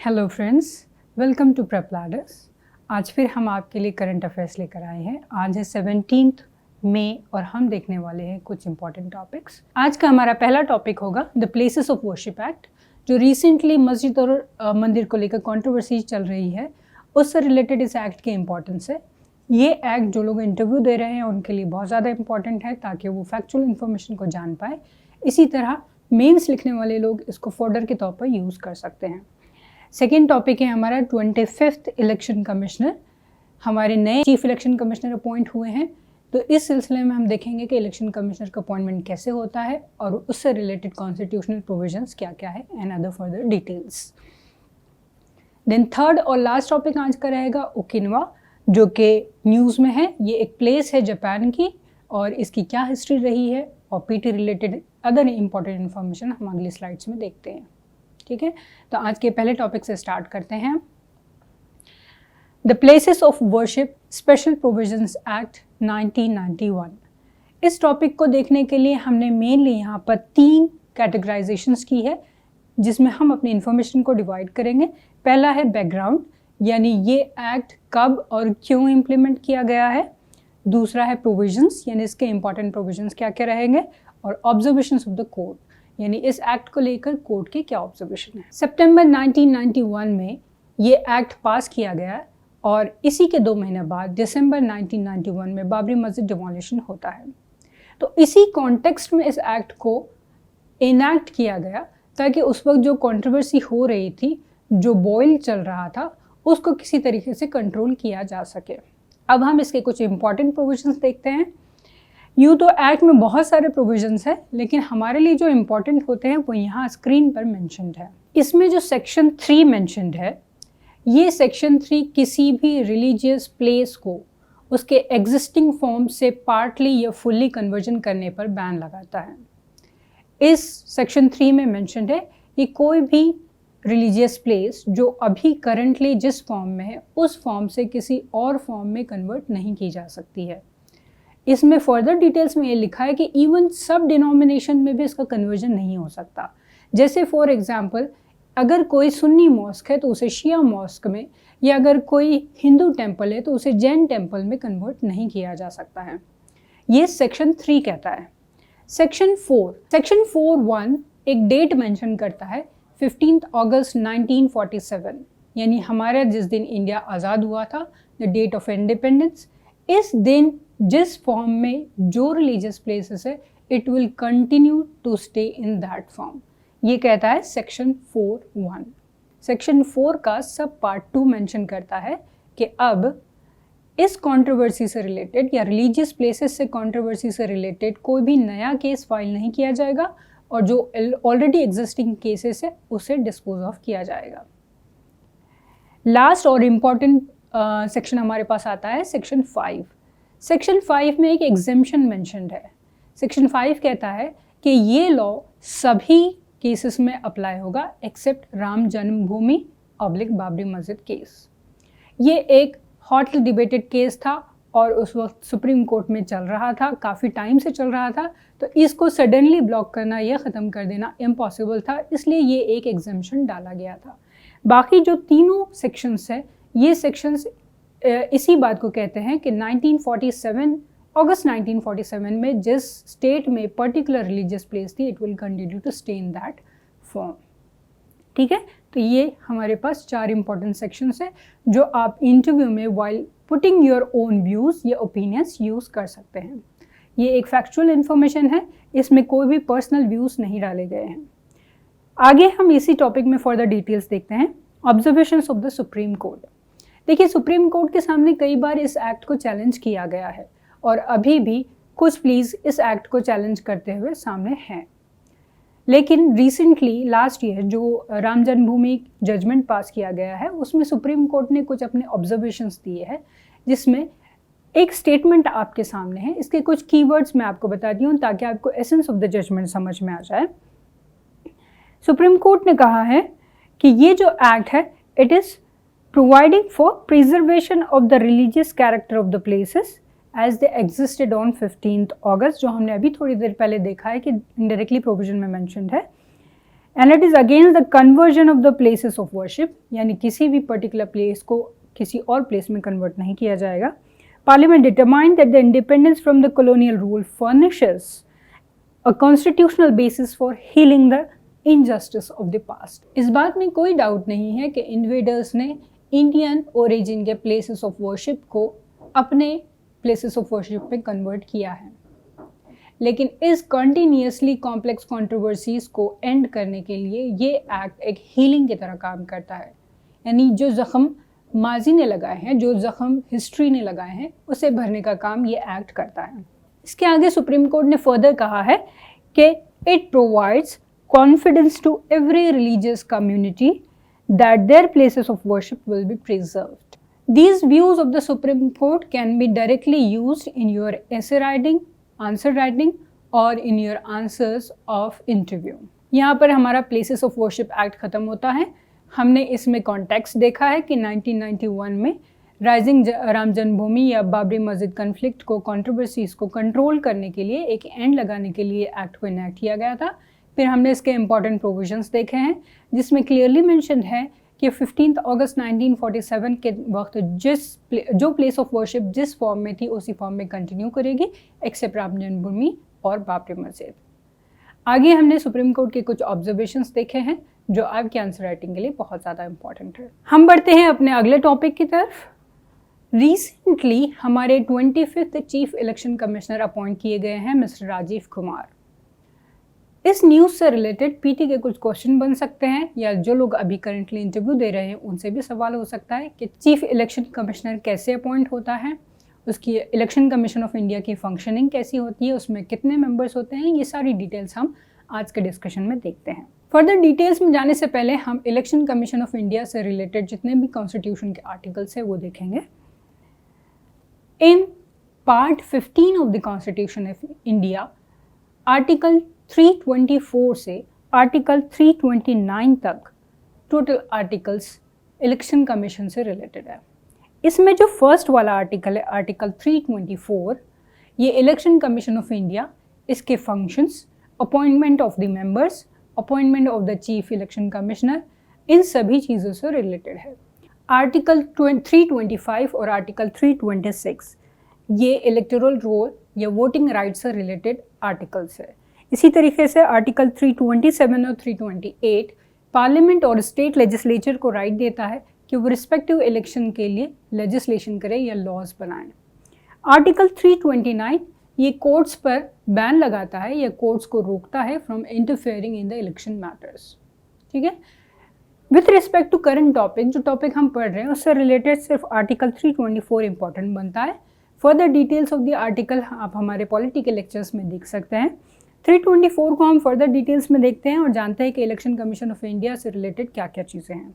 Hello friends, welcome to prep ladders. आज फिर हम आपके लिए करंट अफेयर्स लेकर आए हैं। आज है 17 मई और हम देखने वाले हैं कुछ इंपॉर्टेंट टॉपिक्स। आज का हमारा पहला टॉपिक होगा the places of worship act, जो रिसेंटली मस्जिद और मंदिर को लेकर कंट्रोवर्सी चल रही है, उससे रिलेटेड इस एक्ट की इंपॉर्टेंस है। ये एक्ट जो लोग इंटरव्यू दे रहे हैं उनके लिए बहुत ज़्यादा इंपॉर्टेंट है ताकि वो फैक्चुअल इन्फॉर्मेशन को जान पाए। इसी तरह मेंस लिखने वाले लोग इसको फोल्डर के तौर पर यूज़ कर सकते हैं। सेकेंड टॉपिक है हमारा 25th इलेक्शन कमिश्नर। हमारे नए चीफ इलेक्शन कमिश्नर अपॉइंट हुए हैं, तो इस सिलसिले में हम देखेंगे कि इलेक्शन कमिश्नर का अपॉइंटमेंट कैसे होता है और उससे रिलेटेड कॉन्स्टिट्यूशनल प्रोविजंस क्या क्या है and other further details. Then third और लास्ट टॉपिक आज का रहेगा ओकिनावा, जो कि न्यूज़ में है। ये एक प्लेस है जापान की और इसकी क्या हिस्ट्री रही है और PT related other important information हम अगली स्लाइड्स में देखते हैं। ठीक है, तो आज के पहले टॉपिक से स्टार्ट करते हैं। The places of worship special provisions act 1991। इस टॉपिक को देखने के लिए हमने मेनली यहाँ पर 3 कैटेगराइजेशंस की है, जिसमें हम अपनी इंफॉर्मेशन को डिवाइड करेंगे। पहला है बैकग्राउंड, यानी ये एक्ट कब और क्यों इम्प्लीमेंट किया गया है। दूसरा है प्रोविजंस, यानी इसके इंपॉर्टेंट प्रोविजंस क्या क्या रहेंगे। और ऑब्जर्वेशंस ऑफ द कोर्ट, यानी इस एक्ट को लेकर कोर्ट के क्या ऑब्जर्वेशन है। सितंबर 1991 में ये एक्ट पास किया गया और इसी के 2 महीने बाद दिसंबर 1991 में बाबरी मस्जिद डिमोलिशन होता है। तो इसी कॉन्टेक्स्ट में इस एक्ट को इनैक्ट किया गया ताकि उस वक्त जो कंट्रोवर्सी हो रही थी, जो बॉयल चल रहा था, उसको किसी तरीके से कंट्रोल किया जा सके। अब हम इसके कुछ इंपॉर्टेंट प्रोविजंस देखते हैं। यूँ तो एक्ट में बहुत सारे प्रोविजंस हैं, लेकिन हमारे लिए जो इम्पॉर्टेंट होते हैं वो यहाँ स्क्रीन पर मेंशन्ड है। इसमें जो सेक्शन 3 मेंशन्ड है, ये सेक्शन 3 किसी भी रिलीजियस प्लेस को उसके एग्जिस्टिंग फॉर्म से पार्टली या फुल्ली कन्वर्जन करने पर बैन लगाता है। इस सेक्शन 3 में मेंशन्ड है कि कोई भी रिलीजियस प्लेस जो अभी करंटली जिस फॉर्म में है उस फॉर्म से किसी और फॉर्म में कन्वर्ट नहीं की जा सकती है। इसमें फर्दर डिटेल्स में ये लिखा है कि इवन सब डिनोमिनेशन में भी इसका कन्वर्जन नहीं हो सकता। जैसे फॉर एग्जांपल, अगर कोई सुन्नी मॉस्क है तो उसे शिया मॉस्क में, या अगर कोई हिंदू टेम्पल है तो उसे जैन टेम्पल में कन्वर्ट नहीं किया जा सकता है। ये सेक्शन 3 कहता है। सेक्शन 4(1) एक डेट मेंशन करता है 15 अगस्त 1947, यानी हमारा जिस दिन इंडिया आज़ाद हुआ था, द डेट ऑफ इंडिपेंडेंस। इस दिन जिस फॉर्म में जो रिलीजियस प्लेसेस है, it will continue to stay in that form. ये कहता है सेक्शन 4(1). सेक्शन 4 का सब पार्ट 2 मेंशन करता है कि अब इस कंट्रोवर्सी से रिलेटेड या रिलीजियस प्लेसेस से कंट्रोवर्सी से रिलेटेड कोई भी नया केस फाइल नहीं किया जाएगा और जो ऑलरेडी एग्जिस्टिंग केसेस है उसे डिस्पोज ऑफ किया जाएगा। लास्ट और इम्पॉर्टेंट सेक्शन हमारे पास आता है सेक्शन 5। सेक्शन 5 में एक एग्जेम्पशन मेंशन्ड है। सेक्शन 5 कहता है कि ये लॉ सभी केसेस में अप्लाई होगा एक्सेप्ट राम जन्मभूमि / बाबरी मस्जिद केस। ये एक हॉटली डिबेटेड केस था और उस वक्त सुप्रीम कोर्ट में चल रहा था, काफ़ी टाइम से चल रहा था, तो इसको सडनली ब्लॉक करना या ख़त्म कर देना इम्पॉसिबल था, इसलिए ये एक एग्जेम्पशन डाला गया था। बाकी जो तीनों सेक्शंस है, ये सेक्शंस इसी बात को कहते हैं कि 1947 अगस्त 1947 में जिस स्टेट में पर्टिकुलर रिलीजियस प्लेस थी, it will continue to stay in that form. ठीक है, तो ये हमारे पास 4 इंपॉर्टेंट सेक्शंस है जो आप इंटरव्यू में while putting your own views या ओपिनियंस यूज़ कर सकते हैं। ये एक फैक्चुअल इन्फॉर्मेशन है, इसमें कोई भी पर्सनल व्यूज़ नहीं डाले गए हैं। आगे हम इसी टॉपिक में फर्दर डिटेल्स देखते हैं। Observations of the supreme court. देखिए, सुप्रीम कोर्ट के सामने कई बार इस एक्ट को चैलेंज किया गया है और अभी भी कुछ प्लीज इस एक्ट को चैलेंज करते हुए सामने हैं। लेकिन रिसेंटली लास्ट ईयर जो राम जन्मभूमि जजमेंट पास किया गया है, उसमें सुप्रीम कोर्ट ने कुछ अपने ऑब्जर्वेशंस दिए हैं, जिसमें एक स्टेटमेंट आपके सामने है। इसके कुछ कीवर्ड्स मैं आपको बताती हूँ ताकि आपको एसेंस ऑफ द जजमेंट समझ में आ जाए। सुप्रीम कोर्ट ने कहा है कि ये जो एक्ट है, it is providing for preservation of the religious character of the places as they existed on 15th August, जो हमने अभी थोड़ी देर पहले देखा है कि indirectly provision में mentioned है, and it is against the conversion of the places of worship, यानी किसी भी पर्टिकुलर प्लेस को किसी और प्लेस में कन्वर्ट नहीं किया जाएगा. Parliament determined that the independence from the colonial rule furnishes a constitutional basis for healing the injustice of the past. इस बात में कोई डाउट नहीं है कि इन्वेडर्स ने इंडियन ओरिजिन के प्लेसेस ऑफ वर्शिप को अपने प्लेसेस ऑफ वर्शिप में कन्वर्ट किया है, लेकिन इस कंटिन्यूसली कॉम्प्लेक्स कंट्रोवर्सीज को एंड करने के लिए ये एक्ट एक हीलिंग की तरह काम करता है. यानी जो जख्म माजी ने लगाए हैं, जो जख्म हिस्ट्री ने लगाए हैं, उसे भरने का काम ये एक्ट करता है. इसके आगे सुप्रीम कोर्ट ने फर्दर कहा है कि it provides confidence to every religious community that their places of worship will be preserved. These views of the Supreme Court can be directly used in your essay writing, answer writing or in your answers of interview. यहाँ पर हमारा places of worship act खत्म होता है. हमने इसमें context देखा है कि 1991 में राइजिंग राम जन्मभूमि या बाबरी मस्जिद कन्फ्लिक्ट को, कंट्रोवर्सीज को कंट्रोल करने के लिए, एक एंड लगाने के लिए एक्ट को इनेक्ट किया गया था. फिर हमने इसके इंपॉर्टेंट प्रोविजंस देखे हैं जिसमें क्लियरली मेंशन है कि 15 अगस्त 1947 के वक्त जो प्लेस ऑफ वर्शिप जिस फॉर्म में थी उसी फॉर्म में कंटिन्यू करेगी एक्सेप्ट राम जन्मभूमि और बाबरी मस्जिद. आगे हमने सुप्रीम कोर्ट के कुछ ऑब्जर्वेशंस देखे हैं जो आपके आंसर राइटिंग के लिए बहुत ज़्यादा इंपॉर्टेंट है. हम बढ़ते हैं अपने अगले टॉपिक की तरफ. रिसेंटली हमारे 25th chief election commissioner appoint किए गए हैं मिस्टर राजीव कुमार. इस न्यूज़ से रिलेटेड पीटी के कुछ क्वेश्चन बन सकते हैं या जो लोग अभी करंटली इंटरव्यू दे रहे हैं उनसे भी सवाल हो सकता है कि चीफ इलेक्शन कमिश्नर कैसे अपॉइंट होता है, उसकी इलेक्शन कमीशन ऑफ इंडिया की फंक्शनिंग कैसी होती है, उसमें कितने मेंबर्स होते हैं. ये सारी डिटेल्स हम आज के डिस्कशन में देखते हैं. फर्दर डिटेल्स में जाने से पहले हम इलेक्शन कमीशन ऑफ इंडिया से रिलेटेड जितने भी कॉन्स्टिट्यूशन के आर्टिकल्स हैं वो देखेंगे. In part 15 of the constitution of India article 324 से आर्टिकल 329 तक टोटल आर्टिकल्स इलेक्शन कमीशन से रिलेटेड है. इसमें जो फर्स्ट वाला आर्टिकल है आर्टिकल 324, ये इलेक्शन कमीशन ऑफ इंडिया, इसके functions, appointment of the members, appointment of the chief election commissioner, इन सभी चीज़ों से रिलेटेड है. आर्टिकल 325 और आर्टिकल 326 ये इलेक्टोरल रोल या वोटिंग राइट्स से रिलेटेड आर्टिकल्स है. इसी तरीके से आर्टिकल 327 और 328 पार्लियामेंट और स्टेट लेजिस्लेचर को राइट देता है कि वो रिस्पेक्टिव इलेक्शन के लिए लेजिस्लेशन करें या लॉज बनाएं. आर्टिकल 329 ये कोर्ट्स पर बैन लगाता है या कोर्ट्स को रोकता है from interfering in the election matters. ठीक है. With respect to current topic, जो टॉपिक हम पढ़ रहे हैं उससे रिलेटेड सिर्फ आर्टिकल 324 इंपॉर्टेंट बनता है. Further details of the article आप हमारे पॉलिटिकल लेक्चर्स में देख सकते हैं. 324 को हम फर्दर डिटेल्स में देखते हैं और जानते हैं कि इलेक्शन कमीशन ऑफ इंडिया से रिलेटेड क्या क्या चीज़ें हैं.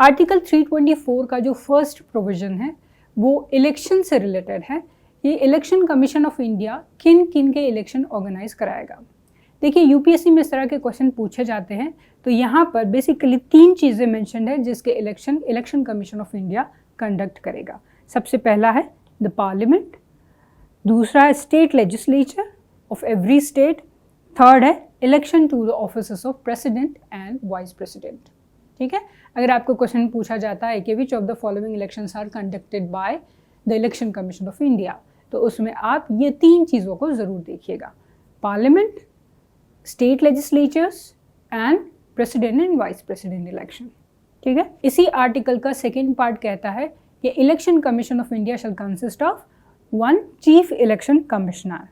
आर्टिकल 324 का जो फर्स्ट प्रोविज़न है वो इलेक्शन से रिलेटेड है. ये इलेक्शन कमीशन ऑफ इंडिया किन किन के इलेक्शन ऑर्गेनाइज कराएगा. देखिए यूपीएससी में इस तरह के क्वेश्चन पूछे जाते हैं तो यहाँ पर बेसिकली 3 चीज़ें मेंशन है जिसके Election Commission of India conduct करेगा. सबसे पहला है द पार्लियामेंट, दूसरा है state legislature of every state, third है election to the offices of president and vice president. ठीक है. अगर आपको क्वेश्चन पूछा जाता है कि which of the following elections are conducted by the Election Commission of India, तो उसमें आप ये 3 चीज़ों को ज़रूर देखिएगा. Parliament, state legislatures and president and vice president election. ठीक है. इसी आर्टिकल का सेकेंड पार्ट कहता है कि Election Commission of India shall consist of 1 chief election commissioner.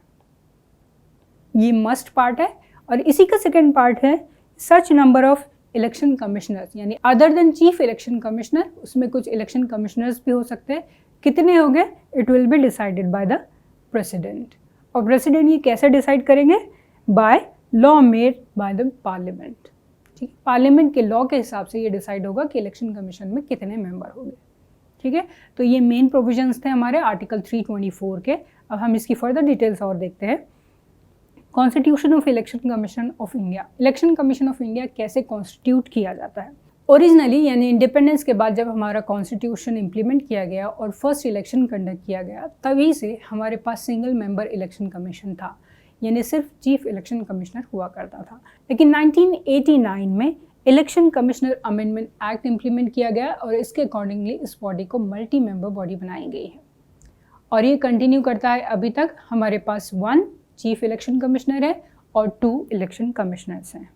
ये मस्ट पार्ट है. और इसी का सेकेंड पार्ट है such number of election commissioners, यानी other than chief election commissioner उसमें कुछ इलेक्शन कमिश्नर्स भी हो सकते हैं. कितने हो गए? It will be decided by the president. और प्रेसिडेंट ये कैसे डिसाइड करेंगे? By law made by the parliament. ठीक है. पार्लियामेंट के लॉ के हिसाब से ये डिसाइड होगा कि इलेक्शन कमीशन में कितने मेंबर होंगे. ठीक है. तो ये मेन प्रोविजंस थे हमारे आर्टिकल 324 के. अब हम इसकी फर्दर डिटेल्स और देखते हैं. Constitution of election Commission of India. Election Commission of India कैसे कॉन्स्टिट्यूट किया जाता है? ओरिजिनली यानी इंडिपेंडेंस के बाद जब हमारा कॉन्स्टिट्यूशन इम्प्लीमेंट किया गया और फर्स्ट इलेक्शन कंडक्ट किया गया तभी से हमारे पास सिंगल मेंबर इलेक्शन कमीशन था. यानी सिर्फ चीफ इलेक्शन कमिश्नर हुआ करता था। लेकिन 1989 में election commissioner amendment act implement किया गया और इसके अकॉर्डिंगली इस बॉडी को मल्टी मेंबर बॉडी बनाई गई है और ये कंटिन्यू करता है अभी तक। हमारे पास 1 चीफ इलेक्शन कमिश्नर है और 2 इलेक्शन कमिश्नर्स हैं।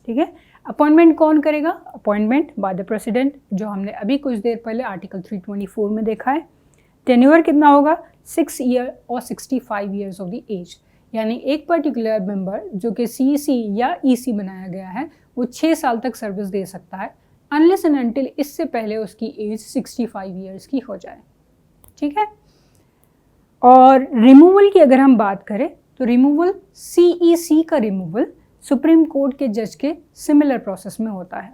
ठीक है, अपॉइंटमेंट कौन करेगा? अपॉइंटमेंट बाय द प्रेसिडेंट, जो हमने अभी कुछ देर पहले आर्टिकल 324 में देखा है। टेन्योर कितना होगा? 6 ईयर और 65 ईयर्स ऑफ द एज, यानी एक पर्टिकुलर मेंबर जो कि CEC या EC बनाया गया है वो 6 साल तक सर्विस दे सकता है अनलेस एंड अनटिल इससे पहले उसकी एज 65 ईयर्स की हो जाए। ठीक है, और रिमूवल की अगर हम बात करें तो रिमूवल CEC का रिमूवल सुप्रीम कोर्ट के जज के सिमिलर प्रोसेस में होता है।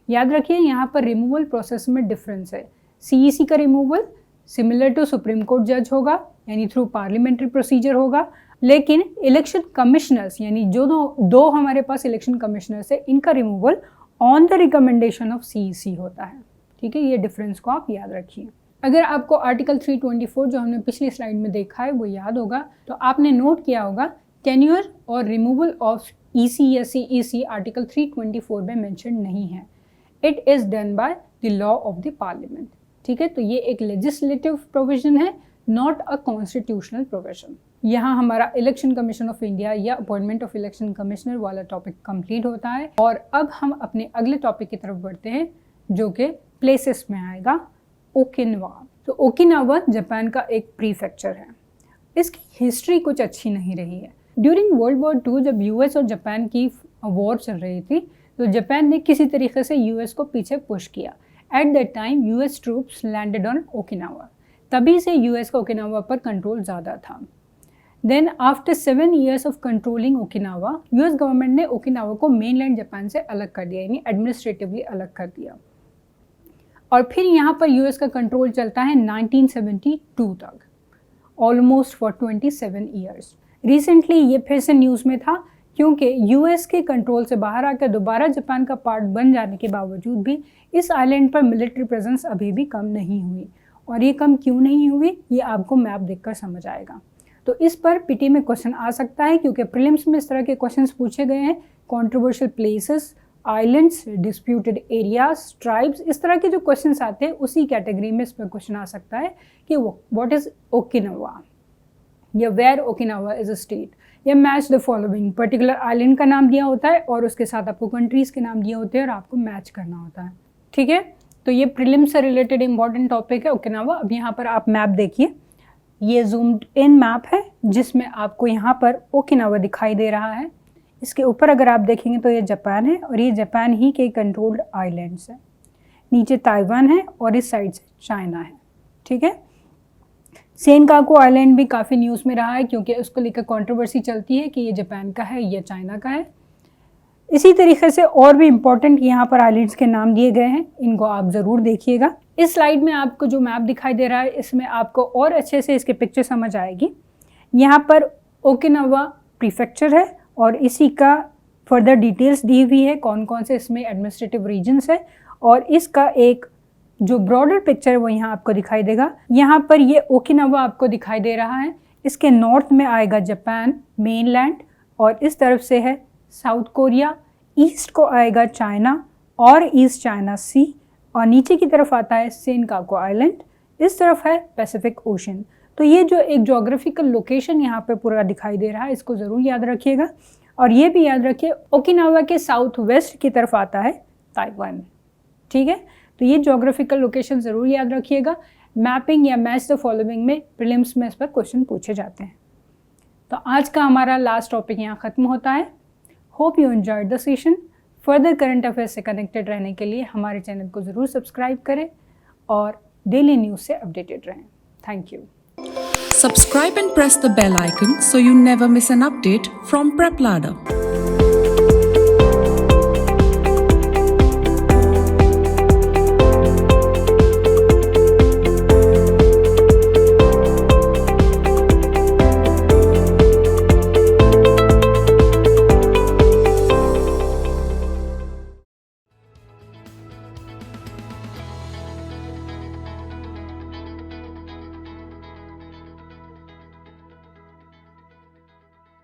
याद रखिए यहाँ पर रिमूवल प्रोसेस में डिफरेंस है। CEC का removal similar to Supreme Court जज होगा, यानी थ्रू पार्लियामेंट्री प्रोसीजर होगा, लेकिन इलेक्शन कमिश्नर्स यानी जो दो हमारे पास इलेक्शन कमिश्नर्स है, इनका removal on the recommendation of CEC होता है। ठीक है, ये डिफरेंस को आप याद रखिए। अगर आपको आर्टिकल 324 जो हमने पिछली स्लाइड में देखा है वो याद होगा तो आपने नोट किया होगा टेन्योर और रिमूवल ऑफ EC या CEC आर्टिकल 324 में मेंशन नहीं है। It is done by the law of the parliament. ठीक है, तो ये एक लेजिस्लेटिव प्रोविजन है, नॉट अ कॉन्स्टिट्यूशनल प्रोविजन। यहाँ हमारा इलेक्शन कमीशन ऑफ इंडिया या अपॉइंटमेंट ऑफ इलेक्शन कमिश्नर वाला टॉपिक कंप्लीट होता है और अब हम अपने अगले टॉपिक की तरफ बढ़ते हैं जो कि प्लेसेस में आएगा, ओकिनावा। तो ओकिनावा जापान का एक प्रीफेक्चर है। इसकी हिस्ट्री कुछ अच्छी नहीं रही है। ड्यूरिंग वर्ल्ड वॉर 2 जब US और जापान की वॉर चल रही थी तो जापान ने किसी तरीके से US को पीछे पुश किया। At that time US troops landed on Okinawa, तभी से US का ओकिनावा पर कंट्रोल ज़्यादा था। Then after 7 years of controlling Okinawa, US government ने ओकिनावा को मेनलैंड जापान से अलग कर दिया, यानी एडमिनिस्ट्रेटिवली अलग कर दिया। और फिर यहाँ पर US का कंट्रोल चलता है 1972 तक, ऑलमोस्ट फॉर 27 years। रिसेंटली ये फिर से न्यूज़ में था क्योंकि US के कंट्रोल से बाहर आकर दोबारा जापान का पार्ट बन जाने के बावजूद भी इस आइलैंड पर मिलिट्री प्रेजेंस अभी भी कम नहीं हुई। और ये कम क्यों नहीं हुई ये आपको मैप देखकर समझ आएगा। तो इस पर पीटी में क्वेश्चन आ सकता है क्योंकि प्रीलिम्स में इस तरह के क्वेश्चंस पूछे गए हैं। Controversial places, islands, disputed areas, tribes, इस तरह के जो क्वेश्चंस आते हैं उसी कैटेगरी में इस पर क्वेश्चन आ सकता है कि व्हाट इज ओकिनावा या where Okinawa is a state, या match the following. Particular island का नाम दिया होता है और उसके साथ आपको कंट्रीज के नाम दिए होते हैं और आपको मैच करना होता है। ठीक है, तो ये प्रीलिम्स से रिलेटेड इंपॉर्टेंट टॉपिक है ओकिनावा। अब यहाँ पर आप मैप देखिए, ये जूम्ड इन मैप है जिसमें आपको यहाँ पर ओकिनावा दिखाई दे रहा है। इसके ऊपर अगर आप देखेंगे तो ये जापान है और ये जापान ही के कंट्रोल्ड आइलैंड्स हैं। नीचे ताइवान है और इस साइड से चाइना है। ठीक है, सेनकाकू आइलैंड भी काफ़ी न्यूज़ में रहा है क्योंकि उसको लेकर कंट्रोवर्सी चलती है कि ये जापान का है या चाइना का है। इसी तरीके से और भी इम्पोर्टेंट यहाँ पर आइलैंड्स के नाम दिए गए हैं, इनको आप ज़रूर देखिएगा। इस स्लाइड में आपको जो मैप दिखाई दे रहा है इसमें आपको और अच्छे से इसके पिक्चर समझ आएगी। यहाँ पर ओकिनावा प्रीफेक्चर है और इसी का फर्दर डिटेल्स दी हुई है, कौन कौन से इसमें एडमिनिस्ट्रेटिव रीजन्स है और इसका एक जो ब्रॉडर पिक्चर है वो यहाँ आपको दिखाई देगा। यहाँ पर ये ओकिनावा आपको दिखाई दे रहा है। इसके नॉर्थ में आएगा जापान मेनलैंड और इस तरफ से है साउथ कोरिया, ईस्ट को आएगा चाइना और ईस्ट चाइना सी और नीचे की तरफ आता है सेनकाकू आइलैंड, इस तरफ है पैसिफिक ओशन। तो ये जो एक जोग्राफिकल लोकेशन यहाँ पे पूरा दिखाई दे रहा है इसको ज़रूर याद रखिएगा। और ये भी याद रखिए ओकिनावा के साउथ वेस्ट की तरफ आता है ताइवान। ठीक है, तो ये जोग्राफिकल लोकेशन ज़रूर याद रखिएगा। मैपिंग या मैच द फॉलोइंग में प्रीलिम्स में इस पर क्वेश्चन पूछे जाते हैं। तो आज का हमारा लास्ट टॉपिक यहाँ ख़त्म होता है। Hope you enjoyed the session. Further current affairs से कनेक्टेड रहने के लिए हमारे चैनल को ज़रूर सब्सक्राइब करें और डेली न्यूज़ से अपडेटेड रहें। Thank you. Subscribe and press the bell icon so you never miss an update from PrepLadder.